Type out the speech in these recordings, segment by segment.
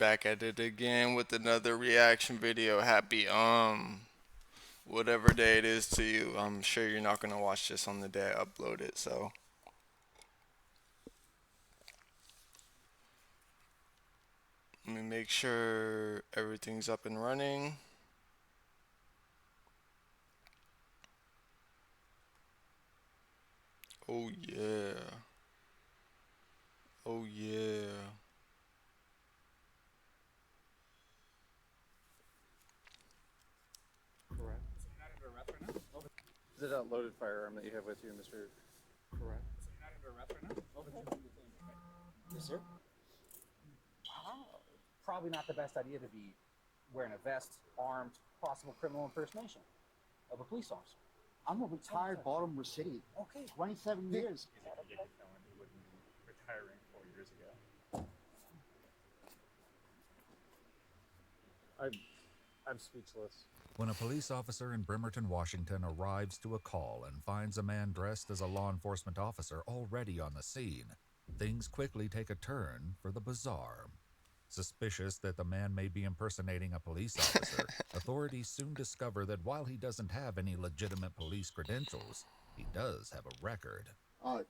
Back at it again with another reaction video. Happy whatever day it is to you. I'm sure you're not gonna watch this on the day I upload it, so let me make sure everything's up and running. Oh yeah. Oh yeah. Correct. So you're not under arrest right now? Okay. Is it a loaded firearm that you have with you, Mr. Correct. So you're not under arrest right now? Okay. Yes, sir. Probably not the best idea to be wearing a vest, armed, possible criminal impersonation of a police officer. I'm a retired Baltimore City. Okay. 27 years. Is it a convicted felon who wouldn't be retiring 4 years ago? I'm speechless. When a police officer in Bremerton, Washington arrives to a call and finds a man dressed as a law enforcement officer already on the scene, things quickly take a turn for the bizarre. Suspicious that the man may be impersonating a police officer, authorities soon discover that while he doesn't have any legitimate police credentials, he does have a record.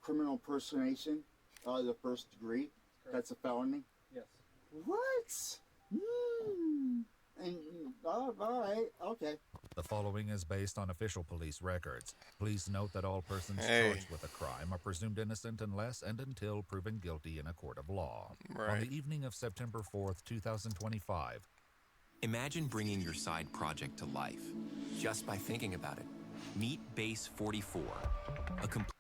Criminal impersonation, the first degree. That's a felony. Yes. What? And all right, okay. The following is based on official police records. Please note that all persons Hey. charged with a crime are presumed innocent unless and until proven guilty in a court of law. On Right. the evening of September 4th, 2025, Imagine bringing your side project to life just by thinking about it. Meet Base 44, a complete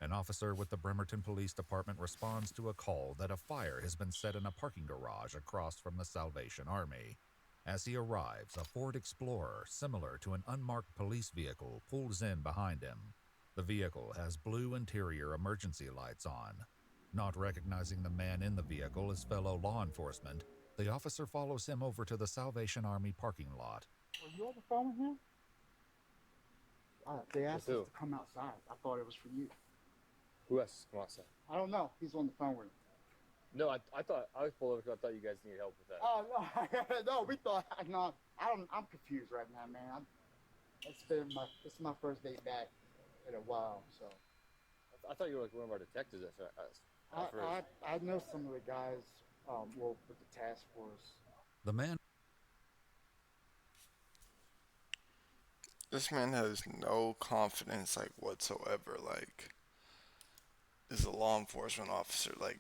an officer with the Bremerton Police Department responds to a call that a fire has been set in a parking garage across from the Salvation Army. As he arrives, a Ford Explorer, similar to an unmarked police vehicle, pulls in behind him. The vehicle has blue interior emergency lights on. Not recognizing the man in the vehicle as fellow law enforcement, the officer follows him over to the Salvation Army parking lot. Were you on the phone with him? They asked With who? us to come outside. I thought it was for you. Who else? Come on, son. I don't know. He's on the phone with him. No, I thought I was pulled over because I thought you guys needed help with that. Oh no, no, we thought. No, I'm confused right now, man. It's my first day back in a while, so. I thought you were like one of our detectives at first. I know some of the guys, well, with the task force. The man This man has no confidence like whatsoever. Like, is a law enforcement officer. Like,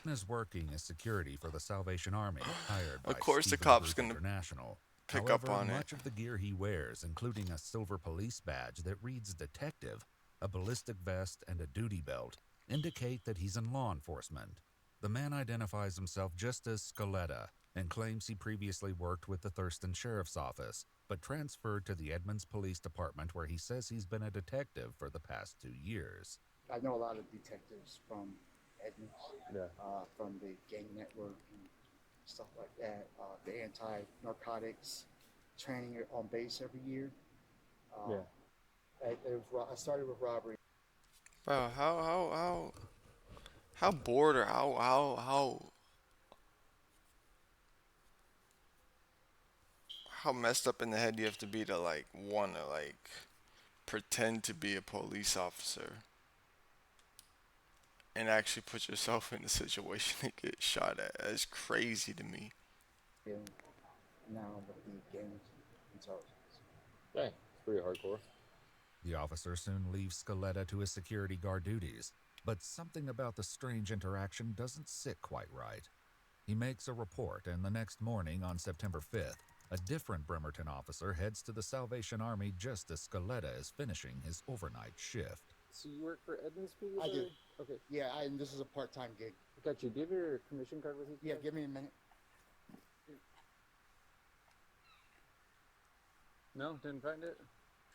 is working as security for the Salvation Army, hired by of course the Stephen cop's Group gonna International. pick However, up on it. much of the gear he wears, including a silver police badge that reads detective, a ballistic vest, and a duty belt, indicate that he's in law enforcement. The man identifies himself just as Scaletta and claims he previously worked with the Thurston Sheriff's Office, but transferred to the Edmonds Police Department where he says he's been a detective for the past 2 years. I know a lot of detectives from Edmonds, Yeah. from the gang network and stuff like that. The anti-narcotics training on base every year. Yeah. I started with robbery. Bro, how bored or how messed up in the head do you have to be to like wanna like pretend to be a police officer and actually put yourself in a situation to get shot at? That's crazy to me. And now with the gang intelligence. Dang, it's pretty hardcore. The officer soon leaves Scaletta to his security guard duties, but something about the strange interaction doesn't sit quite right. He makes a report, and the next morning, on September 5th, a different Bremerton officer heads to the Salvation Army just as Scaletta is finishing his overnight shift. So you work for Edmonds PD? I do. Okay, Yeah, and this is a part-time gig. got you. Do you have your commission card with you? Yeah, give me a minute. No, didn't find it.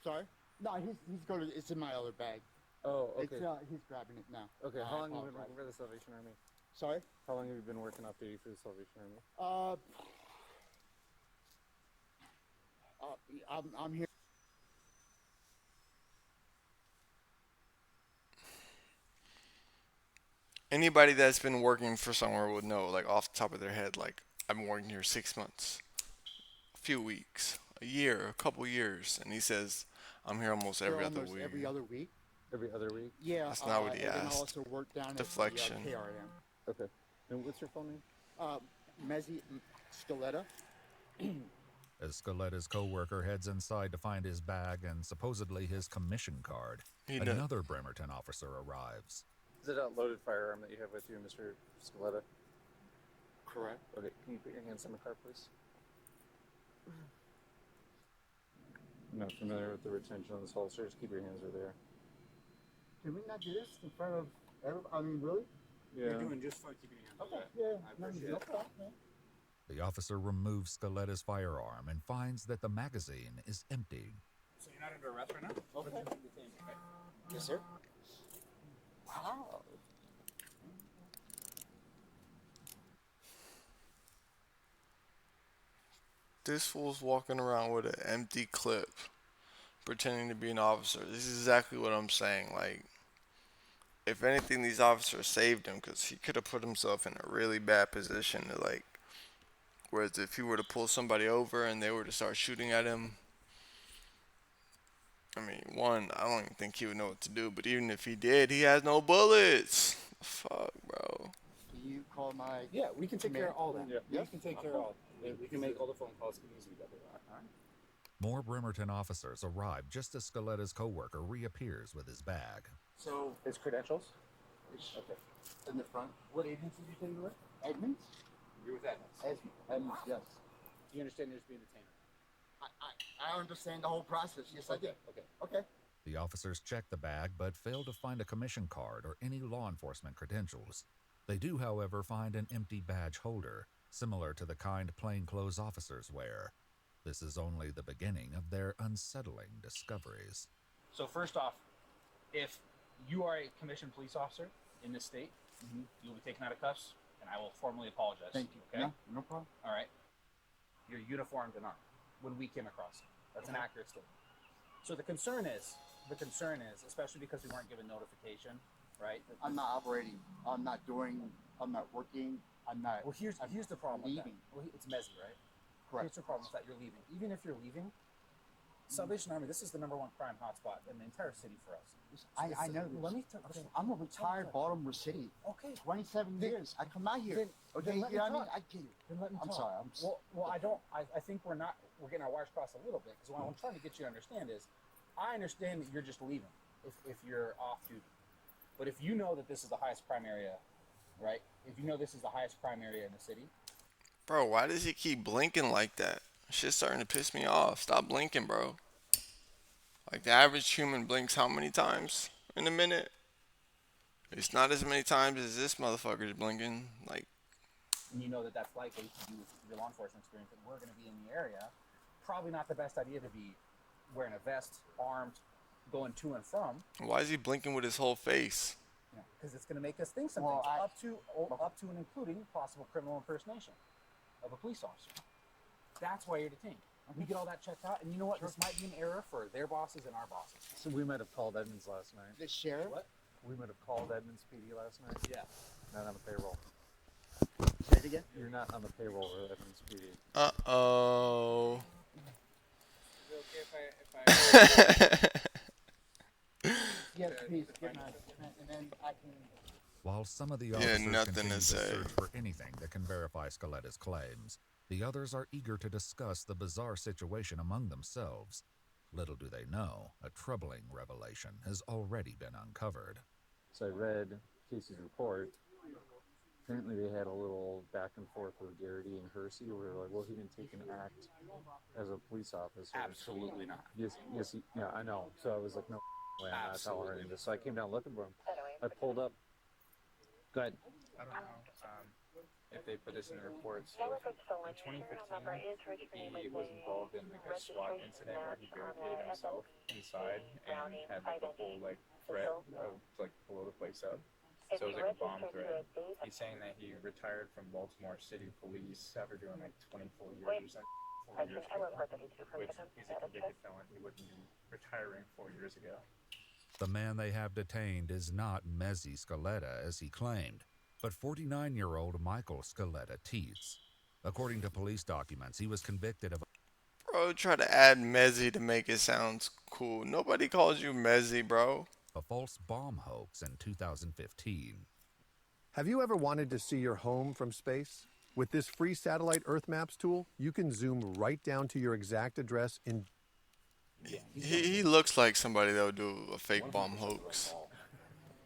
Sorry? No, he's going to. It's in my other bag. Oh, okay. He's grabbing it now. Okay, I how long have you been apologize. working for the Salvation Army? Sorry? How long have you been working off duty for the Salvation Army? I'm here. Anybody that's been working for somewhere would know, like off the top of their head, like I've been working here 6 months, a few weeks, a year, a couple years, and he says I'm here almost Here every other almost week. every other week. Every other week? Yeah, That's not what he and then I asked. also work down at the Deflection. KRM. Okay. And what's your full name? Mezzi Scaletta. As Scoletta's co-worker heads inside to find his bag and supposedly his commission card, He kn- another Bremerton officer arrives. Is it a loaded firearm that you have with you, Mr. Scaletta? Correct. Okay, can you put your hands on the car, please? I'm not familiar with the retention on this holster. Just keep your hands over there. Can we not do this in front of everybody? I mean, really? Yeah. You're doing just fine keeping your hands Okay. up. Yeah. I appreciate no it. problem, man. The officer removes Scoletta's firearm and finds that the magazine is empty. So you're not under arrest right now? Okay. Yes, sir. Wow. This fool's walking around with an empty clip, pretending to be an officer. This is exactly what I'm saying. Like, if anything, these officers saved him because he could have put himself in a really bad position to like. Whereas if he were to pull somebody over and they were to start shooting at him, I mean, one, I don't even think he would know what to do. But even if he did, he has no bullets. Fuck, bro. Do you call my? Yeah, we can take care of all that. Yeah. We can take care of all. We can make all the phone calls and easy together. All right. More Bremerton officers arrive just as Scoletta's co-worker reappears with his bag. So, His credentials? Okay. In the front. what agency did you say you were? Edmonds. You're with Edmonds. Edmonds. Yes. Do you understand you're just being detained? I understand the whole process. Yes, I do. Okay. Okay. The officers check the bag but fail to find a commission card or any law enforcement credentials. They do, however, find an empty badge holder, similar to the kind plainclothes officers wear. This is only the beginning of their unsettling discoveries. So first off, if you are a commissioned police officer in this state, you'll be taken out of cuffs, and I will formally apologize. Thank you. Okay? No problem. All right. You're uniformed and armed when we came across you. That's an accurate statement. So the concern is, especially because we weren't given notification, right? I'm not operating. I'm not doing. I'm not working. I'm not. Well, here's the problem with that. leaving. Well, it's Mezzi, right? Correct. Here's the problem with that. You're leaving. Even if you're leaving, Salvation Army, this is the #1 crime hotspot in the entire city for us. I know this. Let me tell you. I'm a retired Baltimore City. Okay. 27 years. I come out here. Then- Okay, then you let know me what I mean? talk. I get it. Then let me I'm talk. sorry. Well, I think we're getting our wires crossed a little bit, because what I'm trying to get you to understand is, I understand that you're just leaving if you're off duty. But if you know that this is the highest crime area, right? If you know this is the highest crime area in the city, Bro, why does he keep blinking like that? Shit's starting to piss me off. Stop blinking, bro. Like, the average human blinks how many times in a minute? It's not as many times as this motherfucker's blinking. Like, and you know that that's likely to do with your law enforcement experience, and we're going to be in the area, probably not the best idea to be wearing a vest, armed, going to and from. why is he blinking with his whole face? Because it's going to make us think some Well, things, up to and including possible criminal impersonation of a police officer. That's why you're detained. We get all that checked out, and you know what? This might be an error for their bosses and our bosses. So we might have called Edmonds last night. The sheriff. What? We might have called Edmonds PD last night. Yeah. Not on the payroll. Say it again. You're not on the payroll for Edmonds PD. Uh-oh. Is it okay if I Yes, please. Get my and then I can. While some of the Yeah, officers nothing continue to to say. search for anything that can verify Scoletta's claims, the others are eager to discuss the bizarre situation among themselves. Little do they know, a troubling revelation has already been uncovered. So I read Casey's report. Apparently they had a little back and forth with Garrity and Hersey where they're like, well, he didn't take an act as a police officer. Absolutely not. Yes, yeah, I know. So I was like, no way, I'm not tolerating this. So I came down looking for him. I pulled up. Go ahead. I don't know if they put this in the report. So in 2015, he was involved in like a SWAT incident where he barricaded himself inside and had like a whole like threat of like blow the place up. So it was like a bomb threat. He's saying that he retired from Baltimore City Police after doing like 24 years or something. 4 years ago, which he's a convicted felon. He wouldn't be retiring 4 years ago. The man they have detained is not Mezzi Scaletta, as he claimed, but 49-year-old Michael Scaletta Tietz. According to police documents, he was convicted of Bro, try to add Mezzi to make it sound cool. Nobody calls you Mezzi, bro. a false bomb hoax in 2015. Have you ever wanted to see your home from space? With this free satellite Earth Maps tool, you can zoom right down to your exact address in He looks like somebody that would do a fake bomb hoax.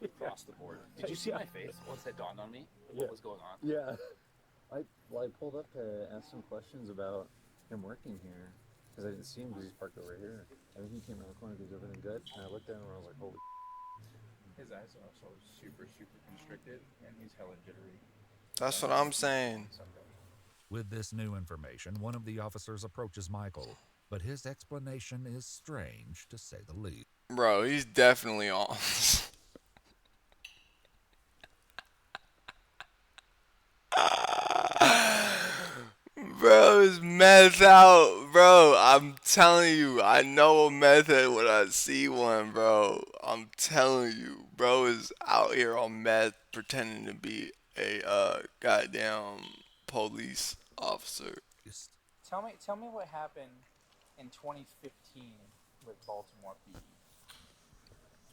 Across the board. Did you see my face once that dawned on me? What was going on? Yeah. I pulled up to ask some questions about him working here because I didn't see him because he's parked over here. I mean, he came around the corner because everything good, and I looked at him and I was like, holy. His eyes are also super, super constricted, and he's hella jittery. That's what I'm saying. With this new information, one of the officers approaches Michael, but his explanation is strange, to say the least. Bro, he's definitely on. Bro, it's meth out, bro. I'm telling you, I know a method when I see one, bro. I'm telling you, bro is out here on meth pretending to be a goddamn police officer. Tell me what happened in 2015 with Baltimore PD.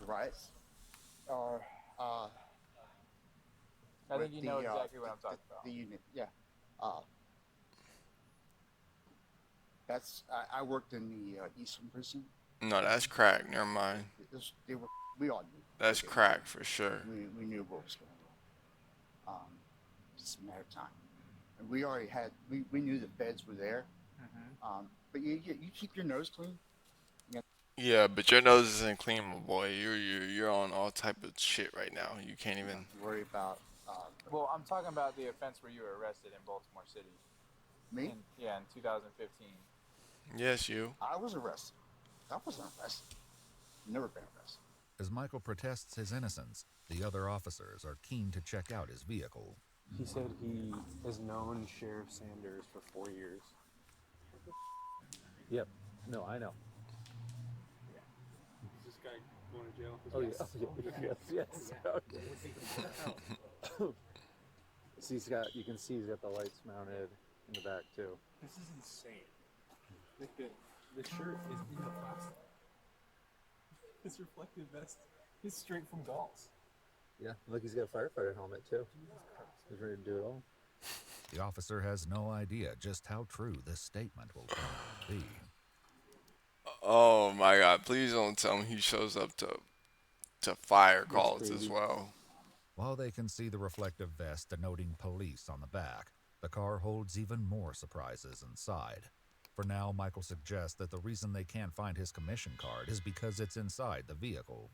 Riots. Or I think you know exactly what I'm talking about. The unit, yeah. I worked in the Eastern Prison. No, that's crack. Never mind. We all knew. That's crack for sure. We knew what was going on. Just a matter of time. And we already had, we knew the feds were there. Mm-hmm. But you keep your nose clean. Yeah, but your nose isn't clean, my boy. You're on all type of shit right now. You can't even worry about. Well, I'm talking about the offense where you were arrested in Baltimore City. Me? In 2015. Yes, you. I was arrested. I wasn't arrested. Never been arrested. As Michael protests his innocence, the other officers are keen to check out his vehicle. He said he has known Sheriff Sanders for 4 years. Yep. No, I know. Is this guy going to jail? Oh, yes. Yes. Okay. See, you can see he's got the lights mounted in the back, too. This is insane. Like the shirt is in the plastic. His reflective vest is straight from Galls. Yeah, look, he's got a firefighter helmet, too. He's ready to do it all. The officer has no idea just how true this statement will turn out to be. Oh my God! Please don't tell me he shows up to fire calls as well. While they can see the reflective vest denoting police on the back, the car holds even more surprises inside. For now, Michael suggests that the reason they can't find his commission card is because it's inside the vehicle.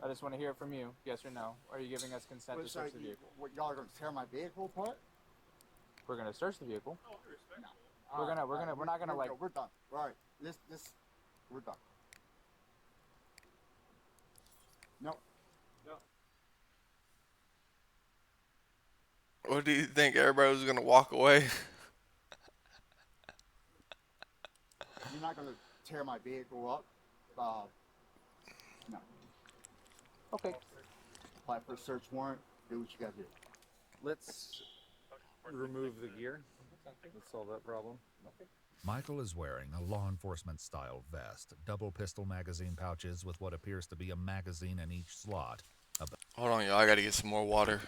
I just want to hear it from you. Yes or no? Are you giving us consent to search the vehicle? What, y'all are going to tear my vehicle apart? We're gonna search the vehicle. No. We're not gonna like. We're done. All right. We're done. No. What do you think? Everybody was gonna walk away? You're not going to tear my vehicle up. No. Okay. Apply for a search warrant. Do what you got to do. Let's remove the gear. Let's solve that problem. Michael is wearing a law enforcement style vest, double pistol magazine pouches with what appears to be a magazine in each slot. Hold on, y'all. I gotta get some more water.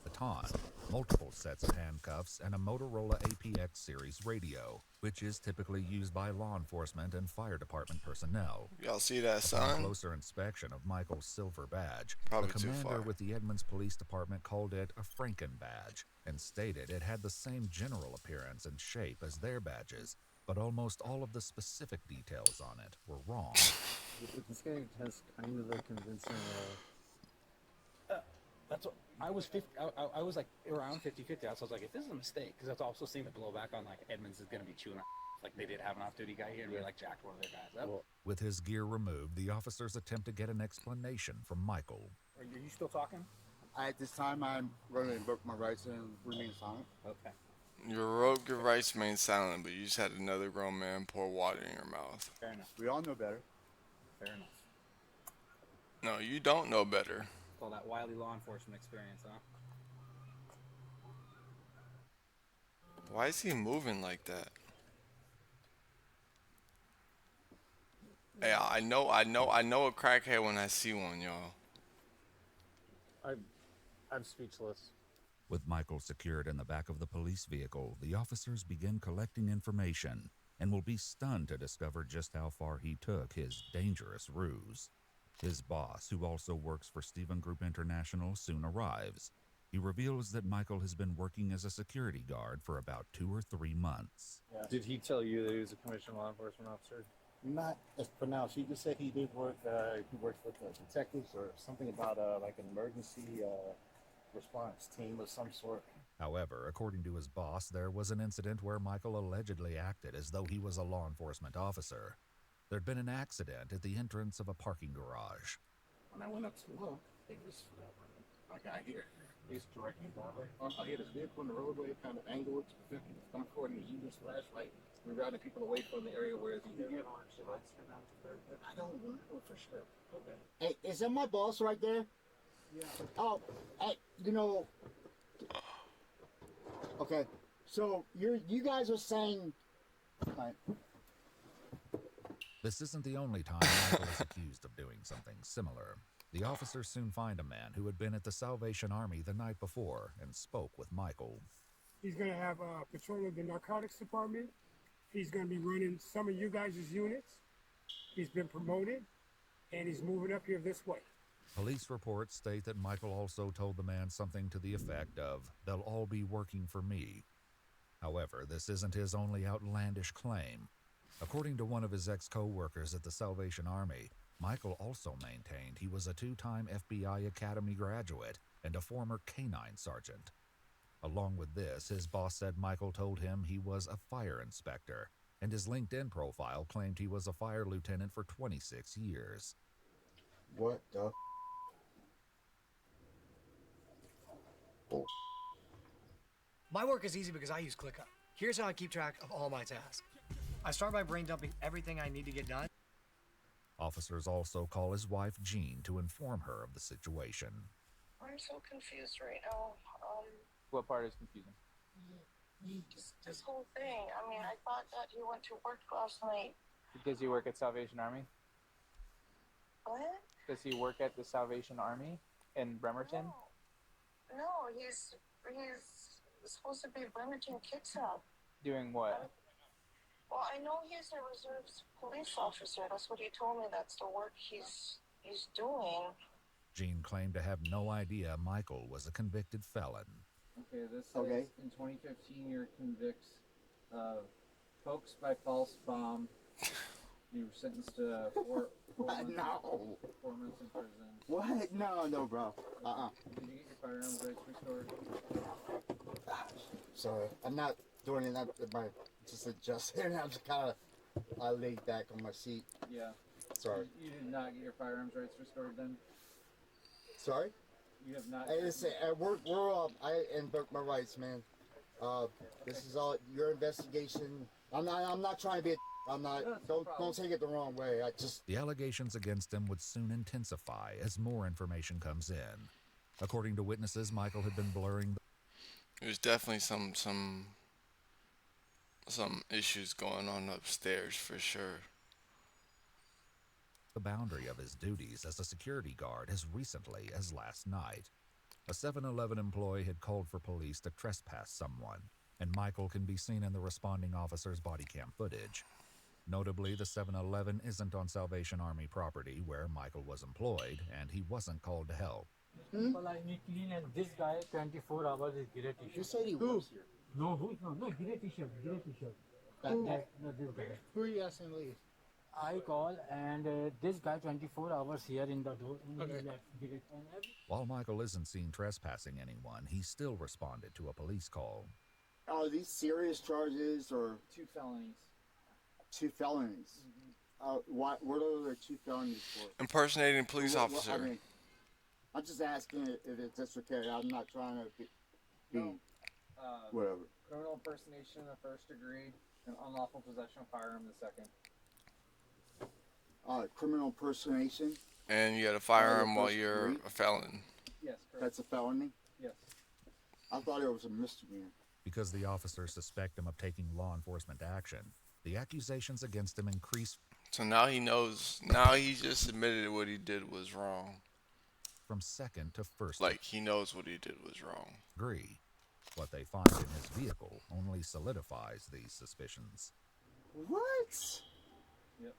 Baton. multiple sets of handcuffs, and a Motorola APX series radio, which is typically used by law enforcement and fire department personnel. Y'all see that, Upon son? closer inspection of Michael's silver badge, Probably the too commander far. with the Edmonds Police Department called it a Franken badge and stated it had the same general appearance and shape as their badges, but almost all of the specific details on it were wrong. This guy has kind of a convincing. That's what I was 50. I was like around 50-50. I was like, if this is a mistake, because that's also seemed to blow back on like Edmonds is going to be chewing on. Like they did have an off-duty guy here, and we like jacked one of their guys up. Well, With his gear removed, the officers attempt to get an explanation from Michael. Are you still talking? At this time, I'm going to invoke my rights and remain silent. Okay. Your rogue, your rights remain silent, but you just had another grown man pour water in your mouth. Fair enough. We all know better. Fair enough. No, you don't know better. All that wily law enforcement experience, huh? Why is he moving like that? Hey, I know a crackhead when I see one, y'all. I'm speechless. With Michael secured in the back of the police vehicle, the officers begin collecting information and will be stunned to discover just how far he took his dangerous ruse. His boss, who also works for Stephen Group International, soon arrives. He reveals that Michael has been working as a security guard for about 2 or 3 months. Yeah. Did he tell you that he was a commissioned law enforcement officer? Not as pronounced. He just said he did work. He works with the detectives or something about like an emergency response team of some sort. However, according to his boss, there was an incident where Michael allegedly acted as though he was a law enforcement officer. There'd been an accident at the entrance of a parking garage. When I went up to look, it was my guy here. He's directing down. I hit his vehicle in the roadway, kind of angled to prevent people from coming forward and using his flashlight. We're routing people away from the area where the I don't know for sure. Okay. Hey, is that my boss right there? Yeah. Oh, hey, Okay, so you guys are saying. Right. This isn't the only time Michael is accused of doing something similar. The officers soon find a man who had been at the Salvation Army the night before and spoke with Michael. He's going to have patrol of the narcotics department. He's going to be running some of you guys' units. He's been promoted, and he's moving up here this way. Police reports state that Michael also told the man something to the effect of, "They'll all be working for me." However, this isn't his only outlandish claim. According to one of his ex-co-workers at the Salvation Army, Michael also maintained he was a 2-time FBI Academy graduate and a former canine sergeant. Along with this, his boss said Michael told him he was a fire inspector, and his LinkedIn profile claimed he was a fire lieutenant for 26 years. What the? Oh. My work is easy because I use ClickUp. Here's how I keep track of all my tasks. I start by brain dumping everything I need to get done. Officers also call his wife Jean to inform her of the situation. I'm so confused right now. What part is confusing? Just this whole thing. I mean, I thought that he went to work last night. Does he work at Salvation Army? What? Does he work at the Salvation Army in Bremerton? No, he's supposed to be Bremerton Kitsap. Doing what? Well, I know he's a reserves police officer. That's what he told me. That's the work he's doing. Jean claimed to have no idea Michael was a convicted felon. Okay, this says in 2015 you're convicted of hoax by false bomb. You were sentenced to 4 months in prison. What? No, bro. Did you get your firearms rights restored? Sorry, I'm not doing it. Just adjusting. I'm just kind of. I laid back on my seat. Yeah. Sorry. You did not get your firearms rights restored then? Sorry. You have not. Hey, listen, I invoke my rights, man. This is all your investigation. I'm not trying to be. I'm not. Don't take it the wrong way. The allegations against him would soon intensify as more information comes in. According to witnesses, Michael had been blurring. There's definitely some issues going on upstairs for sure. The boundary of his duties as a security guard as recently as last night. A 7-Eleven employee had called for police to trespass someone, and Michael can be seen in the responding officer's body cam footage. Notably, the 7-Eleven isn't on Salvation Army property where Michael was employed, and he wasn't called to help. People I need clean, and this guy 24 hours is gray t-shirt. You said he works here. No, no, gray t-shirt. No, this guy. Who are you asking to leave? I call, and this guy 24 hours here in the door. And he left gray. While Michael isn't seen trespassing anyone, he still responded to a police call. Are these serious charges or 2 felonies? 2 felonies? What are the 2 felonies for? Impersonating a police officer. I mean, I'm just asking if it's just okay. I'm not trying to be whatever. Criminal impersonation in the 1st degree and unlawful possession of firearm in the 2nd. Criminal impersonation. And you had a firearm while you're a felon. Yes, correct. That's a felony? Yes. I thought it was a misdemeanor. Because the officers suspect him of taking law enforcement action, the accusations against him increase. So now he knows. Now he just admitted what he did was wrong. From 2nd to 1st. Like, he knows what he did was wrong. Degree. What they find in his vehicle only solidifies these suspicions. What? Yep.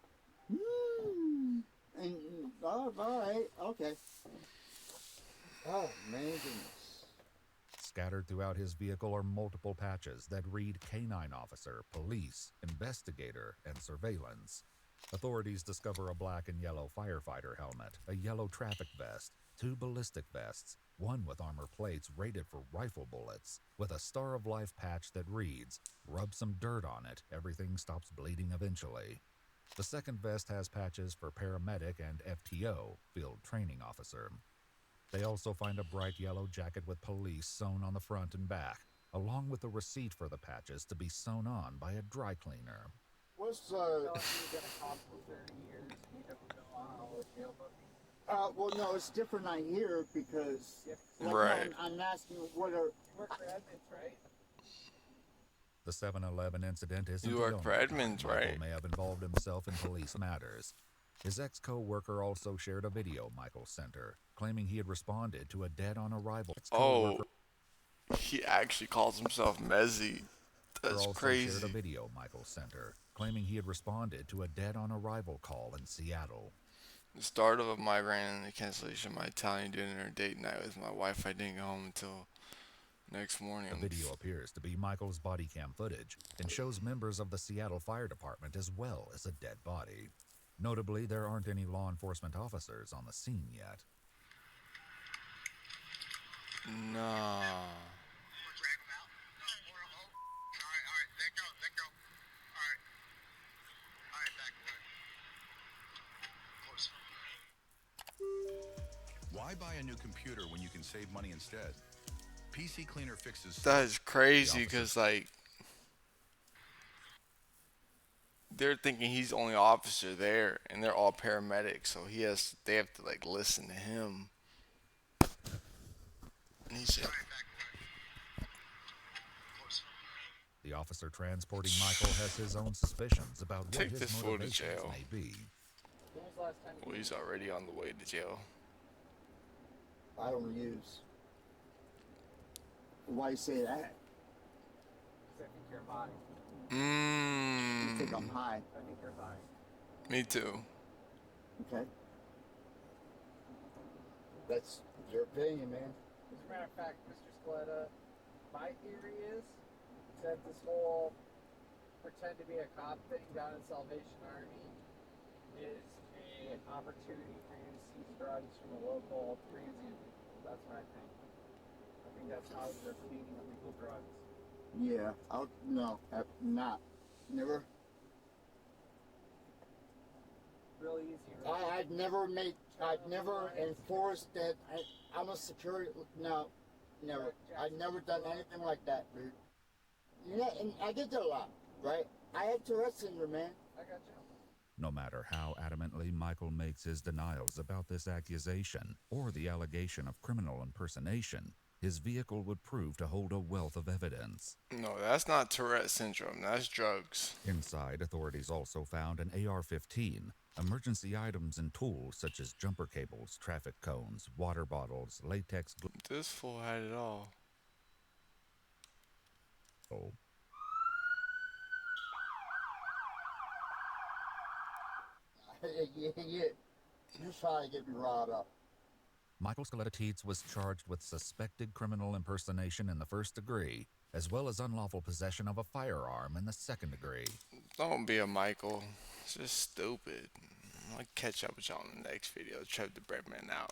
And, all right, okay. Oh, man, goodness. Scattered throughout his vehicle are multiple patches that read Canine Officer, Police, Investigator, and Surveillance. Authorities discover a black and yellow firefighter helmet, a yellow traffic vest, 2 ballistic vests, one with armor plates rated for rifle bullets, with a Star of Life patch that reads, "Rub some dirt on it, everything stops bleeding eventually." The second vest has patches for paramedic and FTO, Field Training Officer. They also find a bright yellow jacket with police sewn on the front and back, along with a receipt for the patches to be sewn on by a dry cleaner. What's You've been a cop for 30 years. You never know how a jail book. well, no, it's different on here because Right. I'm asking what are. You work for Edmonds, right? The 7-Eleven incident isn't You the work only for time Edmonds, Michael right? may have involved himself in police matters. His ex-co-worker also shared a video Michael sent her, claiming he had responded to a dead-on-arrival Oh, he actually calls himself Mezzy. That's also crazy. shared a video Michael sent her, claiming he had responded to a dead-on-arrival call in Seattle. The start of a migraine and the cancellation of my Italian dinner date night with my wife. I didn't go home until next morning. The video appears to be Michael's body cam footage and shows members of the Seattle Fire Department as well as a dead body. Notably, there aren't any law enforcement officers on the scene yet. No. Why buy a new computer when you can save money instead? PC Cleaner fixes. That is crazy because, like, they're thinking he's the only officer there, and they're all paramedics, so they have to, like, listen to him. And he said, The officer transporting Michael has his own suspicions about what take his this fool to motivations jail. may be. When was the last time Well, he's already on the way to jail. I don't use. Why you say that? I think you're high. You think I'm high? I think you're high. Me too. Okay. That's your opinion, man. As a matter of fact, Mr. Scaletta, my theory is that this whole pretend to be a cop thing down in Salvation Army is an opportunity for you to seize drugs from a local transient. That's what I think. I think that's how they're feeding illegal drugs. Yeah, never. Really easy, right? I've never enforced that. I'm a security. No, never. I've never done anything like that, dude. Yeah, and I did that a lot, right? I had Tourette's syndrome, man. I got you. No matter how adamantly Michael makes his denials about this accusation or the allegation of criminal impersonation, his vehicle would prove to hold a wealth of evidence. No, that's not Tourette syndrome. That's drugs. Inside, authorities also found an AR-15, Emergency items and tools such as jumper cables, traffic cones, water bottles, latex gloves. This fool had it all. You try to get me riled up. Michael Skeletatides was charged with suspected criminal impersonation in the first degree, as well as unlawful possession of a firearm in the second degree. Don't be a Michael. It's just stupid. I'll catch up with y'all in the next video. Trev the Breadman out.